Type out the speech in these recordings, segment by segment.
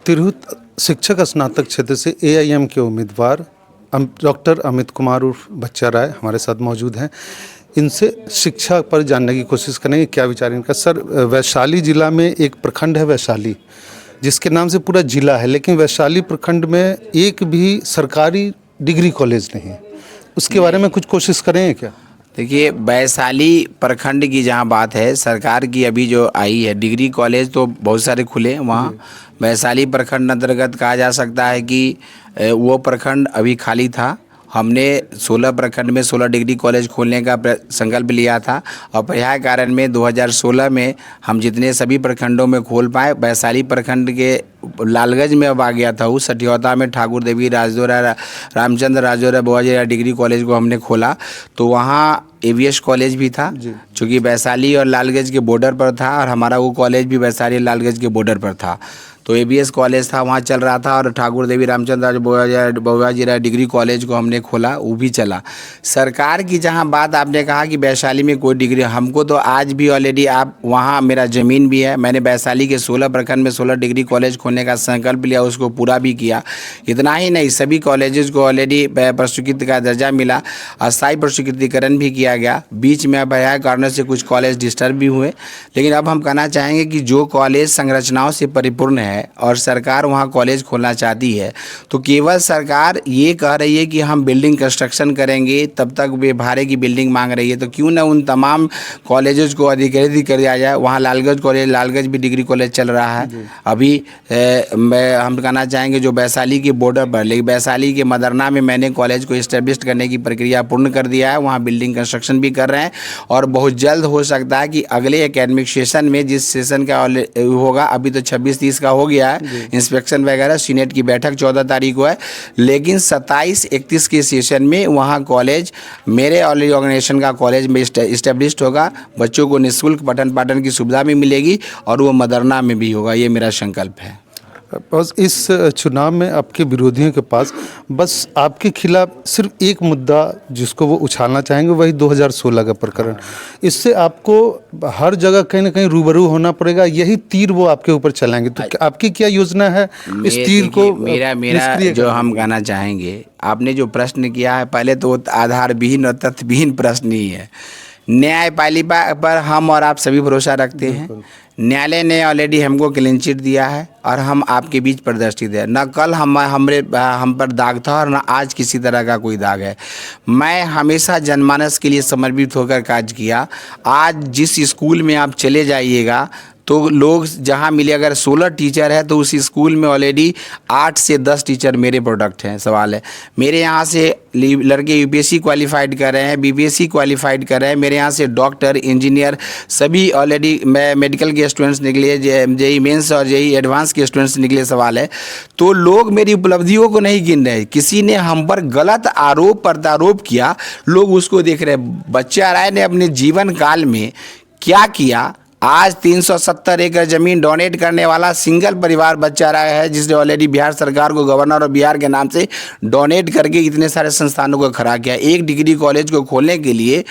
तिरहुत शिक्षक स्नातक क्षेत्र से एआईएम के उम्मीदवार डॉक्टर अमित कुमार उर्फ बच्चा राय हमारे साथ मौजूद हैं। इनसे शिक्षा पर जानने की कोशिश करेंगे, क्या विचार इनका। सर, वैशाली जिला में एक प्रखंड है वैशाली, जिसके नाम से पूरा जिला है, लेकिन वैशाली प्रखंड में एक भी सरकारी डिग्री कॉलेज नहीं है। उसके बारे में कुछ कोशिश करेंगे क्या? देखिए, वैशाली प्रखंड की जहाँ बात है, सरकार की अभी जो आई है डिग्री कॉलेज तो बहुत सारे खुले वहाँ। वैशाली प्रखंड अंतर्गत कहा जा सकता है कि वो प्रखंड अभी खाली था। हमने 16 प्रखंड में 16 डिग्री कॉलेज खोलने का संकल्प लिया था और पर्याय कारण में 2016 में हम जितने सभी प्रखंडों में खोल पाए। वैशाली प्रखंड के लालगंज में अब आ गया था, उस सठियौता में ठाकुर देवी राजदोरा रामचंद्र राजौरा बोआजीराव डिग्री कॉलेज को हमने खोला। तो वहाँ एवीएस कॉलेज भी था, चूँकि वैशाली और लालगंज के बॉर्डर पर था और हमारा वो कॉलेज भी वैशाली लालगंज के बॉर्डर पर था। तो एबीएस कॉलेज था, वहाँ चल रहा था, और ठाकुर देवी रामचंद्र बोआजीराव डिग्री कॉलेज को हमने खोला, वो भी चला। सरकार की जहाँ बात आपने कहा कि वैशाली में कोई डिग्री, हमको तो आज भी ऑलरेडी आप वहाँ मेरा ज़मीन भी है। मैंने वैशाली के 16 प्रखंड में 16 डिग्री कॉलेज खोलने का संकल्प लिया, उसको पूरा भी किया। इतना ही नहीं, सभी कॉलेजेस को ऑलरेडी प्रस्वीकृत का दर्जा मिला, अस्थायी प्रस्वीकृतिकरण भी किया गया। बीच में पर्याय कारणों से कुछ कॉलेज डिस्टर्ब भी हुए, लेकिन अब हम कहना चाहेंगे कि जो कॉलेज संरचनाओं से परिपूर्ण है और सरकार वहाँ कॉलेज खोलना चाहती है, तो केवल सरकार ये कह रही है कि हम बिल्डिंग कंस्ट्रक्शन करेंगे, तब तक वे भाड़े की बिल्डिंग मांग रही है। तो क्यों ना उन तमाम कॉलेजेस को अधिकृत कर दिया जाए। वहाँ लालगंज कॉलेज, लालगंज भी डिग्री कॉलेज चल रहा है अभी। हम कहना चाहेंगे जो वैशाली के बॉर्डर पर, लेकिन वैशाली के मदरना में मैंने कॉलेज को इस्टेब्लिश करने की प्रक्रिया पूर्ण कर दिया है। वहाँ बिल्डिंग कंस्ट्रक्शन भी कर रहे हैं और बहुत जल्द हो सकता है कि अगले एकेडमिक सेशन में, जिस सेशन का होगा, अभी तो 26-30 का हो गया है इंस्पेक्शन वगैरह, सीनेट की बैठक 14 तारीख को है, लेकिन 27-31 के सेशन में वहाँ कॉलेज मेरे ऑलरेडी ऑर्गेनाइजेशन का कॉलेज में इस्टेब्लिश्ड होगा। बच्चों को निःशुल्क पठन पाठन की सुविधा भी मिलेगी और वो मदरना में भी होगा। ये मेरा संकल्प है। बस इस चुनाव में आपके विरोधियों के पास बस आपके खिलाफ सिर्फ एक मुद्दा जिसको वो उछालना चाहेंगे, वही 2016 का प्रकरण। इससे आपको हर जगह कहीं ना कहीं रूबरू होना पड़ेगा, यही तीर वो आपके ऊपर चलाएंगे। तो आपकी क्या योजना है इस तीर को? मेरा जो हम कहना चाहेंगे, आपने जो प्रश्न किया है, पहले तो आधारविहीन और तथ्यविहीन प्रश्न ही है। न्यायपालिका पर हम और आप सभी भरोसा रखते हैं। न्यायालय ने ऑलरेडी हमको क्लीन चिट दिया है और हम आपके बीच प्रदर्शित है। न कल हम पर दाग था और न आज किसी तरह का कोई दाग है। मैं हमेशा जनमानस के लिए समर्पित होकर कार्य किया। आज जिस स्कूल में आप चले जाइएगा तो लोग जहाँ मिले, अगर 16 टीचर है तो उस स्कूल में ऑलरेडी 8 से 10 टीचर मेरे प्रोडक्ट हैं। सवाल है, मेरे यहाँ से लड़के यूपीएससी क्वालिफाइड कर रहे हैं, बीपीएससी क्वालिफाइड कर रहे हैं। मेरे यहाँ से डॉक्टर, इंजीनियर सभी ऑलरेडी मेडिकल के स्टूडेंट्स निकले, जेई मेंस और जेई एडवांस के स्टूडेंट्स निकले। सवाल है, तो लोग मेरी उपलब्धियों को नहीं गिन रहे। किसी ने हम पर गलत आरोप प्रत्यारोप किया, लोग उसको देख रहे हैं। बच्चा राय ने अपने जीवन काल में क्या किया? आज 370 एकड़ ज़मीन डोनेट करने वाला सिंगल परिवार बच्चा राय है, जिसने ऑलरेडी बिहार सरकार को, गवर्नर और बिहार के नाम से डोनेट करके इतने सारे संस्थानों को खड़ा किया। एक डिग्री कॉलेज को खोलने के लिए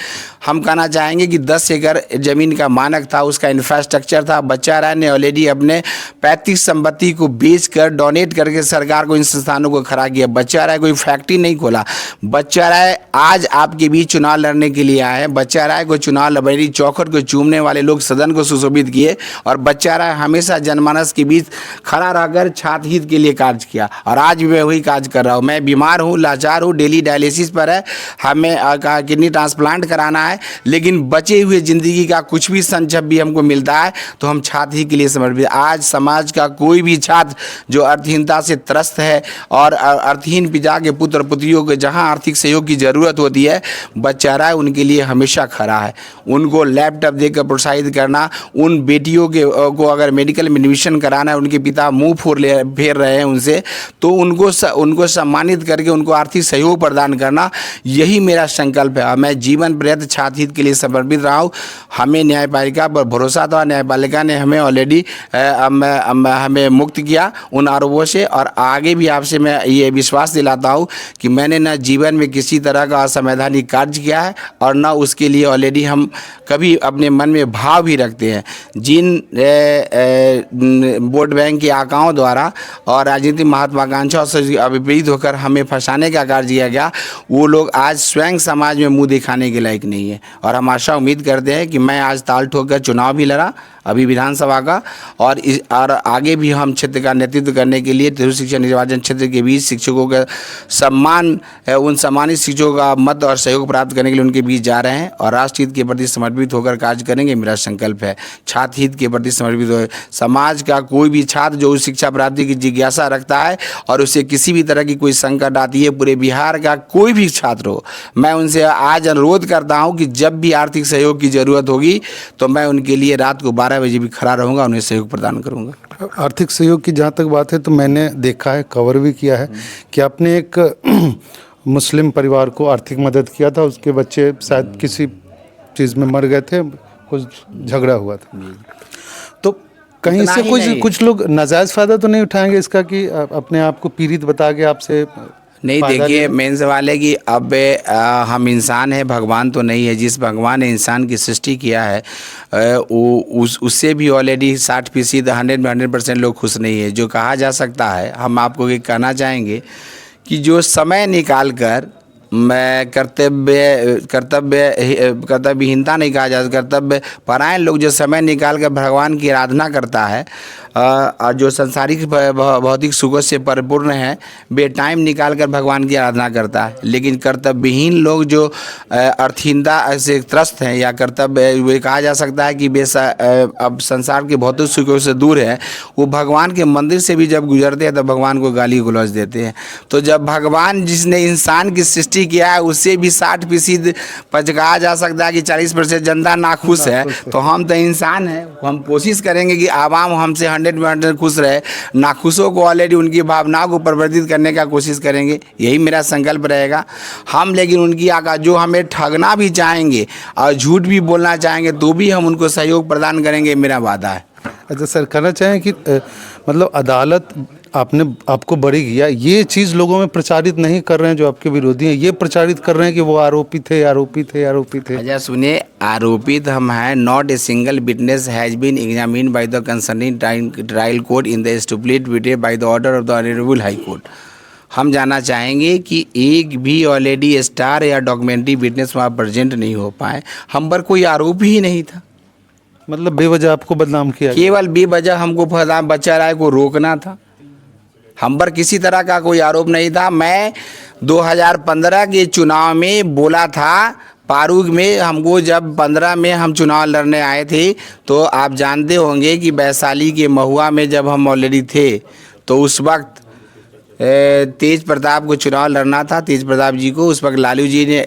हम कहना चाहेंगे कि 10 एकड़ ज़मीन का मानक था, उसका इंफ्रास्ट्रक्चर था। बच्चा राय ने ऑलरेडी अपने 35 संपत्ति को बेचकर डोनेट करके सरकार को इन संस्थानों को खड़ा किया। बच्चा राय कोई फैक्ट्री नहीं खोला। बच्चा राय आज आपके बीच चुनाव लड़ने के लिए आए हैं। बच्चा राय को चुनाव लड़ने चौखट को चूमने वाले लोग सदन सुशोभित किए और बच्चा राय हमेशा जनमानस के बीच खड़ा रहकर छात्र हित के लिए कार्य किया और आज भी मैं वही कार्य कर रहा हूँ। मैं बीमार हूँ, लाचार हूँ, डेली डायलिसिस पर है, हमें किडनी ट्रांसप्लांट कराना है, लेकिन बचे हुए ज़िंदगी का कुछ भी संजब भी हमको मिलता है तो हम छात्र ही के लिए समर्पित। आज समाज का कोई भी छात्र जो अर्थहीनता से त्रस्त है और अर्थहीन पिता के पुत्र पुत्रियों को जहाँ आर्थिक सहयोग की ज़रूरत होती है, बच्चा राय उनके लिए हमेशा खड़ा है। उनको लैपटॉप देकर प्रोत्साहित करना, उन बेटियों को अगर मेडिकल में एडमिशन कराना है, उनके पिता मुंह फेर रहे हैं उनसे, तो उनको सम्मानित करके उनको आर्थिक सहयोग प्रदान करना, यही मेरा संकल्प है। मैं जीवन पर्यंत छात्र हित के लिए समर्पित रहा हूँ। हमें न्यायपालिका पर भरोसा था, न्यायपालिका ने हमें ऑलरेडी हमें मुक्त किया उन आरोपों से और आगे भी आपसे मैं ये विश्वास दिलाता हूँ कि मैंने न जीवन में किसी तरह का असंवैधानिक कार्य किया है और न उसके लिए ऑलरेडी हम कभी अपने मन में भाव भी रखते रखते हैं। जिन वोट बैंक के आकाओं द्वारा और राजनीतिक महत्वाकांक्षाओं से विपरीत होकर हमें फंसाने का कार्य किया गया, वो लोग आज स्वयं समाज में मुंह दिखाने के लायक नहीं है। और हम आशा उम्मीद करते हैं कि मैं आज ताल ठोक कर चुनाव भी लड़ा अभी विधानसभा का, और आगे भी हम क्षेत्र का नेतृत्व करने के लिए तिरहुत शिक्षा निर्वाचन क्षेत्र के बीच शिक्षकों का सम्मान, उन सम्मानित शिक्षकों का मत और सहयोग प्राप्त करने के लिए उनके बीच जा रहे हैं और राष्ट्र हित के प्रति समर्पित होकर कार्य करेंगे, मेरा संकल्प है। छात्र हित के प्रति समर्पित हो, समाज का कोई भी छात्र जो उस शिक्षा प्राप्ति की जिज्ञासा रखता है और उसे किसी भी तरह की कोई संकट आती है, पूरे बिहार का कोई भी छात्र हो, मैं उनसे आज अनुरोध करता हूँ कि जब भी आर्थिक सहयोग की ज़रूरत होगी तो मैं उनके लिए रात को 12 बजे भी खड़ा रहूँगा, उन्हें सहयोग प्रदान करूँगा। आर्थिक सहयोग की जहाँ तक बात है तो मैंने देखा है, कवर भी किया है कि आपने एक मुस्लिम परिवार को आर्थिक मदद किया था, उसके बच्चे शायद किसी चीज़ में मर गए थे, कुछ झगड़ा हुआ था, तो कहीं से कुछ लोग नाजायज़ फ़ायदा तो नहीं उठाएंगे इसका कि अपने आप को पीड़ित बता के आपसे? नहीं, देखिए मेन सवाल है कि अब हम इंसान हैं, भगवान तो नहीं है। जिस भगवान ने इंसान की सृष्टि किया है उससे भी ऑलरेडी 60% 100% लोग खुश नहीं है। जो कहा जा सकता है, हम आपको ये कहना चाहेंगे कि जो समय निकाल कर, मैं कर्तव्यहीनता नहीं कहा जा सकता, कर्तव्य परायण लोग जो समय निकाल कर भगवान की आराधना करता है, जो संसारिक भौतिक सुखों से परिपूर्ण है, बेटाइम निकाल कर भगवान की आराधना करता है। लेकिन कर्तव्यहीन लोग जो अर्थहीनता से त्रस्त हैं या कर्तव्य कहा जा सकता है कि अब संसार के भौतिक सुखों से दूर है, वो भगवान के मंदिर से भी जब गुजरते हैं तो भगवान को गाली गलौज देते हैं। तो जब भगवान जिसने इंसान की सृष्टि किया है उससे भी 60% कहा जा सकता है कि 40% जनता नाखुश है, तो हम तो इंसान हैं। हम कोशिश करेंगे कि आवाम हमसे 100% खुश रहे, नाखुशों को ऑलरेडी उनकी भावनाओं को परिवर्तित करने का कोशिश करेंगे, यही मेरा संकल्प रहेगा। हम लेकिन उनकी जो हमें ठगना भी चाहेंगे और झूठ भी बोलना चाहेंगे तो भी हम उनको सहयोग प्रदान करेंगे, मेरा वादा है। अच्छा सर, कहना चाहें कि मतलब अदालत आपको बरी किया, ये चीज़ लोगों में प्रचारित नहीं कर रहे हैं जो आपके विरोधी हैं, ये प्रचारित कर रहे हैं कि वो आरोपी थे। अच्छा सुनिए, आरोपित हम हैं। Not a single witness has been examined by the concerning trial court in the stupidity by the order of the honourable high court. हम जानना चाहेंगे कि एक भी ऑलरेडी स्टार या डॉक्यूमेंट्री विटनेस वहाँ प्रेजेंट नहीं हो पाए। हम पर कोई आरोप ही नहीं था, मतलब बेवजह आपको बदनाम किया, केवल बेवजह हमको बच्चा राय को रोकना था। हम पर किसी तरह का कोई आरोप नहीं था। मैं 2015 के चुनाव में बोला था, पारूग में हमको जब 15 में हम चुनाव लड़ने आए थे, तो आप जानते होंगे कि वैशाली के महुआ में जब हम ऑलरेडी थे तो उस वक्त तेज प्रताप को चुनाव लड़ना था, तेज प्रताप जी को। उस वक्त लालू जी ने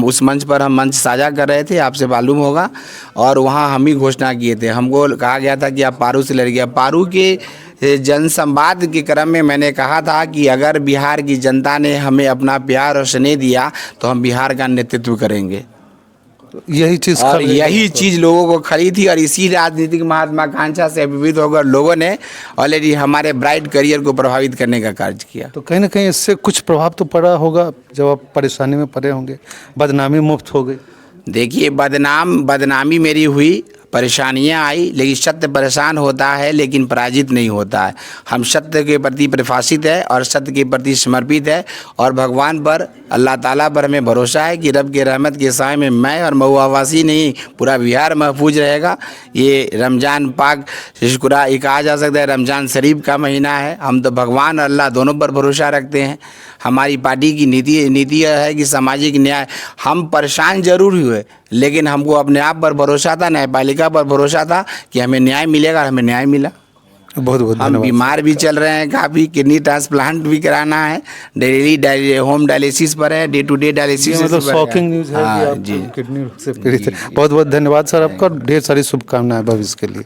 उस मंच पर हम मंच साझा कर रहे थे, आपसे मालूम होगा, और वहाँ हम ही घोषणा किए थे। हमको कहा गया था कि आप पारू से लड़ गया। पारू के जनसंवाद के क्रम में मैंने कहा था कि अगर बिहार की जनता ने हमें अपना प्यार और स्नेह दिया तो हम बिहार का नेतृत्व करेंगे। यही चीज़ लोगों को खरी थी, और इसी राजनीतिक महत्वाकांक्षा से विविध होकर लोगों ने ऑलरेडी हमारे ब्राइट करियर को प्रभावित करने का कार्य किया। तो कहीं ना कहीं इससे कुछ प्रभाव तो पड़ा होगा, जब आप परेशानी में पड़े होंगे, बदनामी मुक्त हो गई। देखिए, बदनामी मेरी हुई, परेशानियां आई, लेकिन सत्य परेशान होता है लेकिन पराजित नहीं होता है। हम सत्य के प्रति प्रफासित है और सत्य के प्रति समर्पित है, और भगवान पर, अल्लाह ताला पर हमें भरोसा है कि रब के रहमत के साए में मैं और महुआवासी नहीं, पूरा बिहार महफूज रहेगा। ये रमज़ान पाक शुक्रा ये कहा जा सकता है, रमज़ान शरीफ का महीना है। हम तो भगवान और अल्लाह दोनों पर भरोसा रखते हैं। हमारी पार्टी की नीति है कि सामाजिक न्याय। हम परेशान जरूर हुए, लेकिन हमको अपने आप पर भरोसा था, न्यायपालिका पर भरोसा था कि हमें न्याय मिलेगा, और हमें न्याय मिला। बहुत बहुत हम बीमार भी चल रहे हैं काफ़ी, किडनी ट्रांसप्लांट भी कराना है, डेली होम डायलिसिस पर है, डे टू डे डायलिसिस। मतलब शॉकिंग न्यूज़ है कि आप किडनी से पीड़ित हैं। बहुत बहुत धन्यवाद सर आपका, ढेर सारी शुभकामनाएं भविष्य के लिए।